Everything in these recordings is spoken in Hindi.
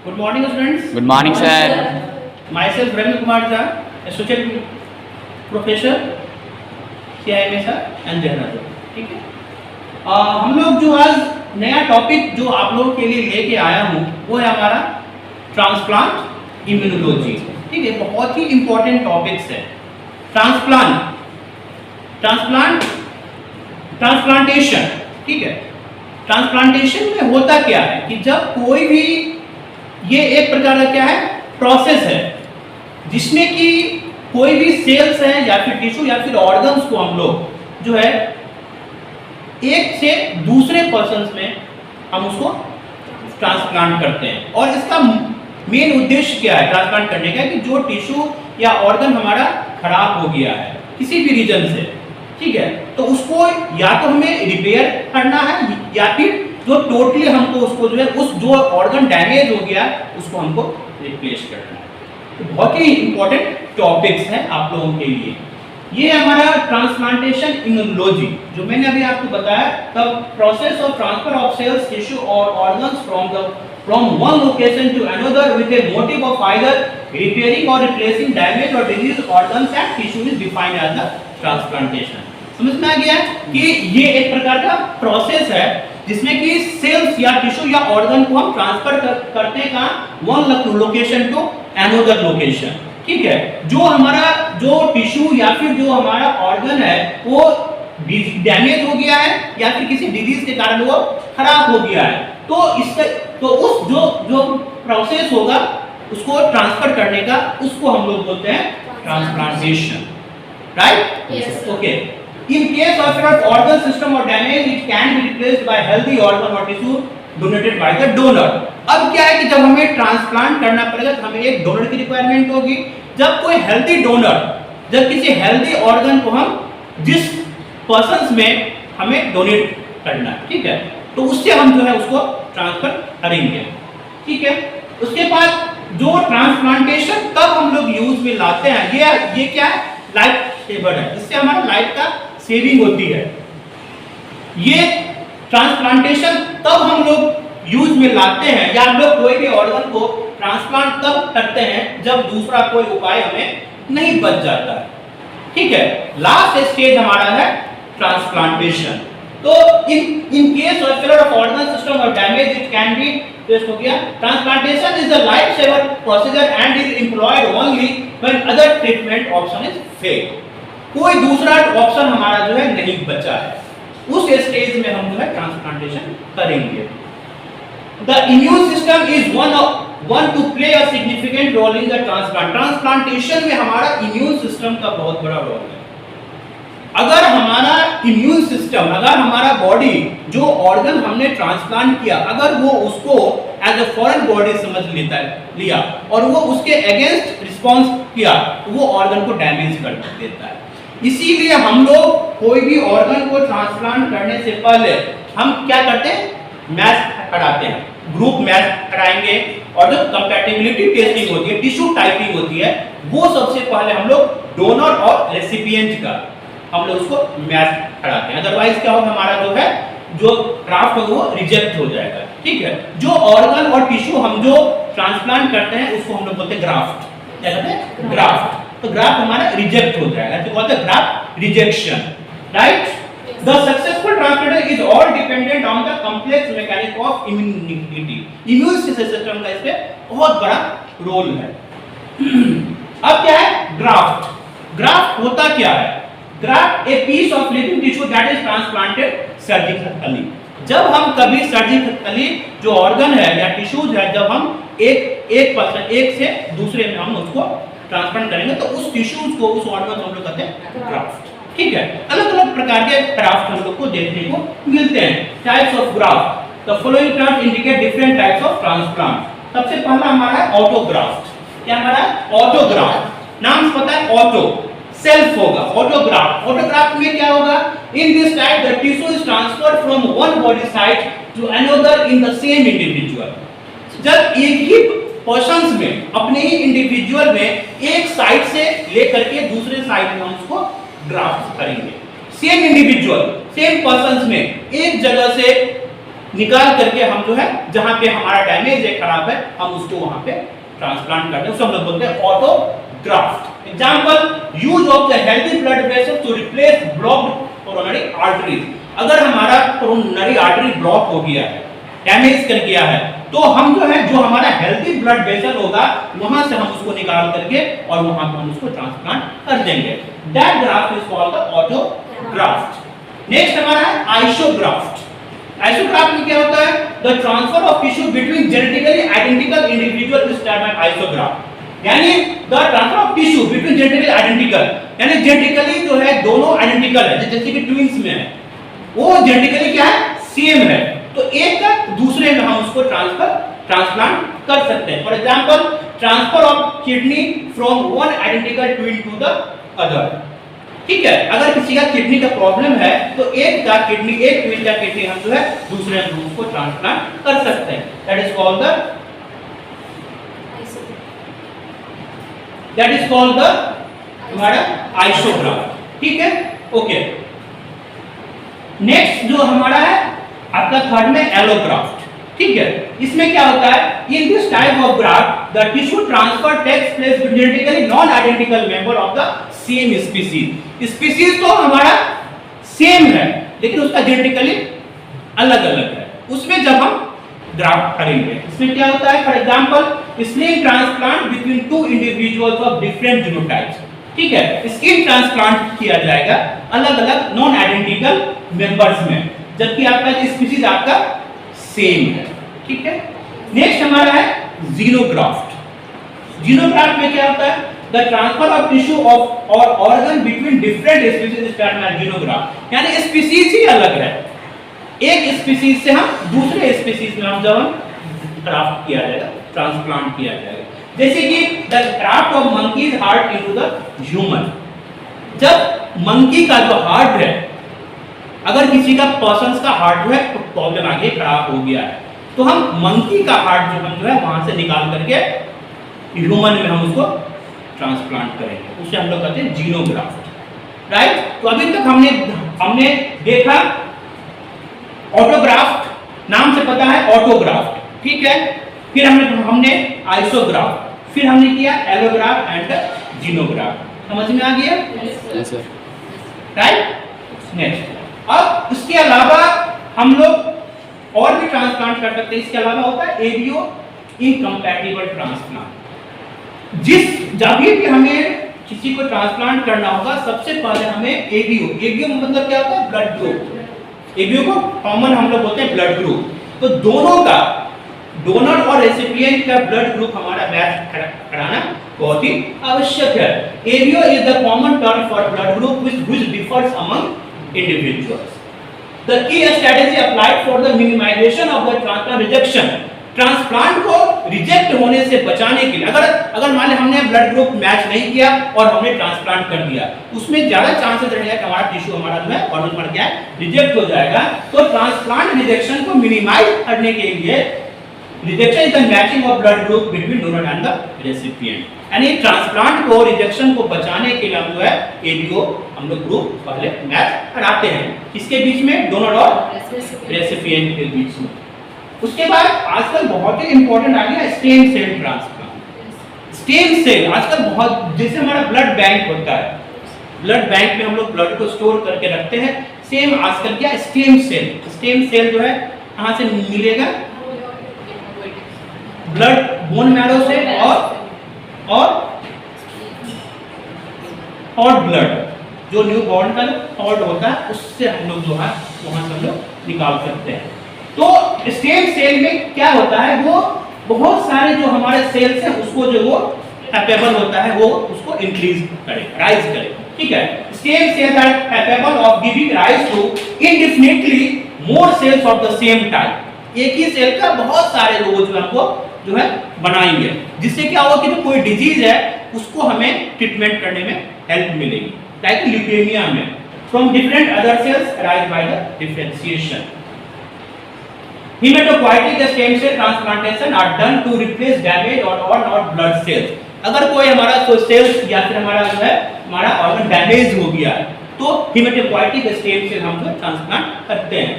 Good morning, students. Good morning, sir. Myself Ravi Kumar Jha, associate professor, CIMA sir and Jahannath. ठीक है। हम लोग जो आज नया टॉपिक जो आप लोगों के लिए लेके आया हूँ वो है हमारा ट्रांसप्लांट इम्यूनोलॉजी। ठीक है, बहुत ही इंपॉर्टेंट टॉपिक्स है। ट्रांसप्लांटेशन। ठीक है, ट्रांसप्लांटेशन में होता क्या है कि जब कोई भी, ये एक प्रकार का क्या है, प्रोसेस है जिसमें कि कोई भी सेल्स है या फिर टिश्यू या फिर ऑर्गन्स को हम लोग जो है एक से दूसरे पर्सन्स में हम उसको ट्रांसप्लांट करते हैं। और इसका मेन उद्देश्य क्या है ट्रांसप्लांट करने का, कि जो टिश्यू या ऑर्गन हमारा खराब हो गया है किसी भी रीजन से, ठीक है, तो उसको या तो हमें रिपेयर करना है या फिर जो टोटली हमको उसको जो है उस जो ऑर्गन डैमेज हो गया उसको हमको रिप्लेस करना है। तो बहुत ही इंपॉर्टेंट टॉपिक्स हैं आप लोगों के लिए। ये हमारा ट्रांसप्लांटेशन इम्यूनोलॉजी जो मैंने अभी आपको बताया, the process of transfer of cells, tissue और organs from one location to another with a motive of either repairing और रिप्लेसिंग डैमेज और disease organs and tissue is defined as the transplantation. समझ में आ गया कि ये एक प्रकार का प्रोसेस है जिसमें कि सेल्स या टिश्यू या ऑर्गन को हम ट्रांसफर करते हैं कहाँ, one location to another location. ठीक है, जो हमारा जो टिश्यू या फिर जो हमारा ऑर्गन है वो डैमेज हो गया है या फिर किसी डिजीज के कारण वो खराब हो गया है, तो उस जो प्रोसेस होगा उसको ट्रांसफर करने का, उसको हम लोग बोलते हैं transplantation. Right? Yes, sir. Okay. In case of organ system or damage, it can be replaced by healthy organ or tissue donated by the donor. अब क्या है कि जब हमें ट्रांसप्लांट करना पड़ेगा तो हमें एक डोनर की रिक्वायरमेंट होगी। जब कोई हेल्दी डोनर, जब किसी हेल्दी ऑर्गन को हम जिस पर्सन्स में हमें डोनेट करना है, ठीक है, तो उससे हम जो है उसको ट्रांसफर करेंगे। ठीक है, उसके बाद जो ट्रांसप्लांटेशन तब हम लोग यूज में लाते हैं, ये क्या है, लाइफ सेवर है, इससे हमारा लाइफ का सेविंग होती है। ये ट्रांसप्लांटेशन तब हम लोग यूज में लाते हैं या हम लोग कोई भी ऑर्गन को ट्रांसप्लांट तब करते हैं जब दूसरा कोई उपाय हमें नहीं बच जाता है। ठीक है, लास्ट स्टेज हमारा है ट्रांसप्लांटेशन। तो in case of failure of organ system और damage it can be test हो गया। Transplantation is the life saver procedure and is employed only when other treatment option is fail. कोई दूसरा ऑप्शन हमारा जो है नहीं बचा है, उस स्टेज में हम जो है ट्रांसप्लांटेशन करेंगे। The immune system is one to play a significant role in the transplantation में हमारा इम्यून सिस्टम का बहुत बड़ा रोल है। अगर हमारा इम्यून सिस्टम, अगर हमारा बॉडी जो ऑर्गन हमने ट्रांसप्लांट किया, अगर वो उसको एज अ फॉरेन बॉडी समझ लिया और वो उसके अगेंस्ट रिस्पॉन्स किया तो वो ऑर्गन को डैमेज कर देता है। इसीलिए हम लोग कोई भी ऑर्गन को ट्रांसप्लांट करने से पहले हम क्या करते हैं, मैच कराते हैं, ग्रुप मैच कराएंगे और जो कंपैटिबिलिटी टेस्टिंग होती है, टिश्यू टाइपिंग होती है, वो सबसे पहले हम लोग डोनर और रेसिपिएंट का हम लोग उसको मैच कराते हैं। अदरवाइज क्या होगा, हमारा जो है जो ग्राफ्ट होगा वो रिजेक्ट हो जाएगा। ठीक है, जो ऑर्गन और टिश्यू हम जो ट्रांसप्लांट करते हैं उसको हम लोग बोलते हैं ग्राफ्ट। क्या कहते हैं, ग्राफ्ट। तो ग्राफ्ट हमारा रिजेक्ट हो जाएगा, तो बोलते हैं graft rejection. Right? The successful transplantation is all dependent on the complex mechanism of immunity. Immune system का इस पे बहुत बड़ा रोल है। अब क्या है ग्राफ्ट? ग्राफ्ट होता क्या है? Graft a piece of living tissue that is transplanted surgically. जब हम कभी सर्जिकली जो ऑर्गन है या टिश्यूज है, जब हम एक से दूसरे में हम उसको ट्रांसप्लांट करेंगे तो उस टिश्यूज को, उस ऑर्गन को हम लोग कहते हैं ग्राफ्ट। ठीक है, अलग अलग प्रकार के ग्राफ्ट हम लोग को देखने को मिलते हैं। Types of graft, the following terms indicate different types of transplant. सबसे पहला हमारा है ऑटोग्राफ्ट। क्या हमारा ऑटोग्राफ्ट? नाम पता है, ऑटो सेल्फ होगा। ऑटोग्राफ्ट, ऑटोग्राफ्ट में क्या होगा, in this type the tissue is transferred from one body site to another in the same individual. जब एक ही पर्सन्स में, अपने ही इंडिविजुअल में एक साइड से लेकर के दूसरे साइड में हम उसको ग्राफ्ट करेंगे। सेम इंडिविजुअल, सेम पर्सन्स में एक जगह से निकाल करके हम जो है जहां पे हमारा डैमेज है, खराब है, हम उसको वहां पे ट्रांसप्लांट करते हैं, उसको हम लोग बोलते हैं autograft. Example, use of the healthy blood vessel to replace blocked coronary arteries. अगर हमारा कोरोनरी आर्टरी ब्लॉक हो गया है, डैमेज कर गया है, तो हम जो है जो हमारा हेल्दी ब्लड वेसल होगा वहां से हम उसको निकाल करके और वहां पे हम उसको ट्रांसप्लांट कर देंगे। That graft is called the autograft. Next हमारा है आइसोग्राफ्ट। आइसोग्राफ्ट में क्या होता है? The transfer of tissue between genetically identical individual is termed isograft. यानी the transfer of tissue between genetically identical, यानी जेनेटिकली जो है दोनों आइडेंटिकल है, जैसे कि ट्विंस में है, वो जेनेटिकली क्या है? सेम है, तो एक का दूसरे में हम उसको ट्रांसप्लांट कर सकते हैं। For example, transfer of kidney from one identical twin to the other. ठीक है, अगर किसी का किडनी का प्रॉब्लम है तो एक का किडनी, एक ट्विन का किडनी हम जो है दूसरे में उसको ट्रांसप्लांट कर सकते हैं। दैट इज कॉल्ड द हमारा आइसोग्राफ्ट। ठीक है, ओके। नेक्स्ट जो हमारा है आपका थर्ड में एलोग्राफ्ट। ठीक है, इसमें क्या होता है? In this type of graft the tissue transfer takes place with genetically non identical member of the same species. Species तो हमारा सेम है लेकिन उसका जेनेटिकली अलग अलग है, उसमें जब हम ग्राफ्ट करेंगे इसमें क्या होता है? For example, skin transplant between two individuals of different genotypes. ठीक है, स्किन ट्रांसप्लांट किया जाएगा अलग अलग नॉन आइडेंटिकल मेंबर्स में, जबकि आपका स्पीशीज आपका सेम है। ठीक है, नेक्स्ट हमारा है जीनोग्राफ्ट। जीनोग्राफ्ट में क्या होता है? The transfer of tissue of और organ between different species is termed as xenograft. यानी स्पीशीज ही अलग है, एक स्पीशीज से हम दूसरे स्पीशीज में हम जब ग्राफ्ट किया जाएगा, ट्रांसप्लांट किया जाएगा। जैसे कि the graft of monkeys heart into the human. जब मंकी का जो हार्ट है, अगर किसी का पर्सन का हार्ट जो है प्रॉब्लम आ गई, खराब हो गया है, तो हम मंकी का हार्ट जो हम जो है वहां से निकाल करके ह्यूमन में हम उसको ट्रांसप्लांट करेंगे, उसे हम लोग कहते हैं जीनोग्राफ्ट। राइट, तो अभी तक हमने देखा ऑटोग्राफ्ट, नाम से पता है ऑटोग्राफ्ट। ठीक है, फिर हमने आइसोग्राफ्ट, फिर हमने किया एलोग्राफ्ट एंड जीनोग्राफ्ट। समझ में आ गया? Yes sir. Right, next. अब इसके अलावा हम लोग और भी ट्रांसप्लांट कर सकते हैं। इसके अलावा होता है एवियो इनकम्पैटिबल ट्रांसप्लांट। जब भी हमें किसी को ट्रांसप्लांट करना होगा, सबसे पहले हमें एवियो मतलब क्या होता है? Blood group. एवियो को कॉमन हम लोग बोलते हैं ब्लड ग्रुप। तो दोनों का, डोनर और रेसिपिएंट का ब्लड ग्रुप हमारा मैच कराना बहुत ही आवश्यक है। Avio is the common term for blood group which differs among individuals. The key strategy applied for the minimization of the transplant rejection. Transplant को रिजेक्ट होने से बचाने के लिए, अगर मान लें हमने ब्लड ग्रुप मैच नहीं किया और हमने ट्रांसप्लांट कर दिया, उसमें ज्यादा चांसेस रहेगा कि हमारा टिश्यू, हमारा जो है ऑर्गन पर क्या है, रिजेक्ट हो जाएगा। तो ट्रांसप्लांट रिजेक्शन को मिनिमाइज करने के लिए rejection is the matching of blood group between donor and the recipient. यानी ट्रांसप्लांट को, रिजेक्शन को बचाने के लिए हम जो है एवियो हम लोग ग्रुप पहले मैच कराते हैं, किसके बीच में? डोनर और रेसिपिएंट के बीच में। उसके बाद आजकल बहुत ही इंपॉर्टेंट आ गया stem cell transplant. Stem cell आजकल बहुत, जैसे हमारा ब्लड बैंक होता है, ब्लड बैंक में हम लोग ब्लड को स्टोर करके रखते हैं, सेम आजकल क्या स्टेम सेल। स्टेम सेल जो है कहां से मिलेगा? ब्लड बोन मैरो से और ब्लड जो न्यू बॉर्न का थॉट होता है उससे हम लोग जो है वहां से हम लोग निकाल सकते हैं। तो स्टेम सेल में क्या होता है? वो बहुत सारे जो हमारे सेल्स हैं उसको जो वो कैपेबल होता है वो उसको इंक्रीज करे, राइज करे। ठीक है, stem cells are capable of giving rise to indefinitely more cells of the same type. एक ही सेल का बहुत सारे रोग जो हमको जो है बनाएंगे, जिससे क्या होगा कि जो कोई डिजीज है उसको हमें ट्रीटमेंट करने में हेल्प मिलेगी। लाइक ल्यूकेमिया में from different other cells arise by the differentiation. Haematopoietic stem cell transplantation are done to replace damage और नॉट ब्लड सेल्स। अगर कोई हमारा सेल्स या फिर हमारा जो है हमारा ऑर्गन डैमेज हो गया है तो हेमेटोपोइएटिक स्टेम सेल हम लोग ट्रांसप्लांट करते हैं।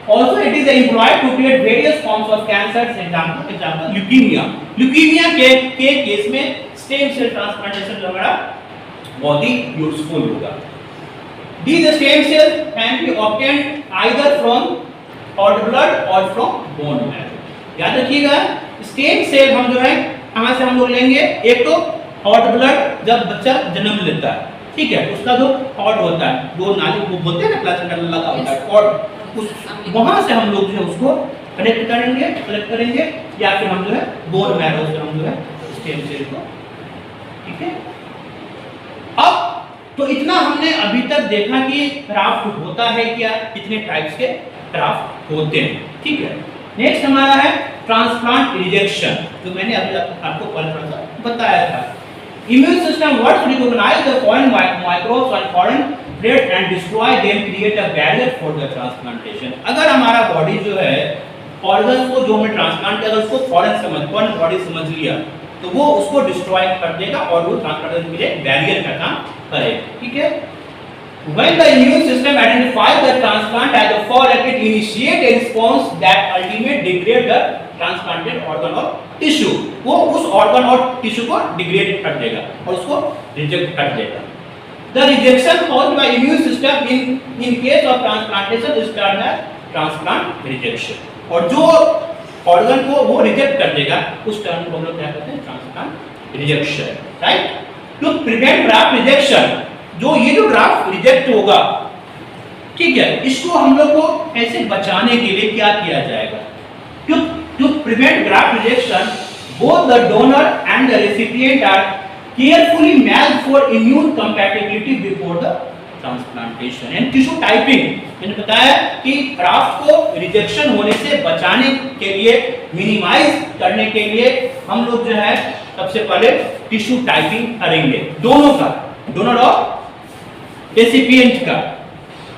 Also, it is employed to treat various forms of cancer. Example, leukemia. Leukemia के केस में stem cell transplantation जो हमारा बहुत ही यूजफुल होगा. These stem cells can be obtained either from cord blood or from bone marrow. याद रखिएगा, स्टेम सेल हम जो है कहाँ से हम लोग लेंगे? एक तो cord blood जब बच्चा जन्म लेता है, ठीक है, उसका जो cord होता है, वो नाली वो बोलते हैं ना प्लासेंटा लगा होता है cord, उस वहाँ से हम लोग जो है उसको कनेक्ट करेंगे, कलेक्ट करेंगे, या फिर हम जो है बोन मैरो से हम जो है स्टेम सेल को, ठीक है. अब तो इतना हमने अभी तक देखा कि ग्राफ्ट होता है क्या, कितने टाइप्स के ग्राफ्ट होते हैं, ठीक है. नेक्स्ट हमारा है ट्रांसप्लांट रिजेक्शन, जो मैंने अभी आपको कल थोड़ा सा बताया था. Immune system works to recognize the foreign microbes and foreign threats and destroy them, create a barrier for the transplantation. अगर हमारा बॉडी जो है ऑर्गन को जो हमें ट्रांसप्लांट किया उसको फॉरेन बॉडी समझ लिया, तो वो उसको डिस्ट्रॉय कर देगा और वो ट्रांसप्लांटेशन के लिए बैरियर का काम करेगा, ठीक है. When the immune system identifies the transplant as a foreign, it initiates a response that ultimately degrades the transplanted organ or tissue. वो उस organ और tissue को degrade कर देगा और उसको reject कर देगा. The rejection caused by immune system in case of transplantation is termed as transplant rejection. और जो organ को वो reject कर देगा उस term को हम लोग क्या कहते हैं? Transplant rejection, right? To prevent graft rejection, जो ये जो ग्राफ्ट रिजेक्ट होगा, ठीक है, इसको हम लोग को ऐसे बचाने के लिए क्या किया जाएगा? To prevent graft rejection, both the donor and the recipient are carefully matched for immune compatibility before the transplantation. And tissue typing, मैंने बताया कि ग्राफ्ट को रिजेक्शन होने से बचाने के लिए, मिनिमाइज करने के लिए हम लोग जो है सबसे पहले टिश्यू टाइपिंग करेंगे, दोनों का, डोनर और रेसिपिएंट का,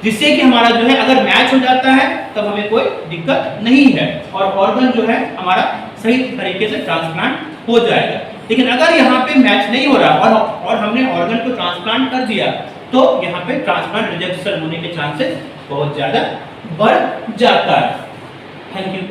जिससे कि हमारा जो है अगर मैच हो जाता है तब हमें कोई दिक्कत नहीं है और ऑर्गन जो है हमारा सही तरीके से ट्रांसप्लांट हो जाएगा. लेकिन अगर यहाँ पे मैच नहीं हो रहा और हमने ऑर्गन को ट्रांसप्लांट कर दिया तो यहाँ पे ट्रांसप्लांट रिजेक्शन होने के चांसेस बहुत ज़्यादा बढ़ जाता है. Thank you.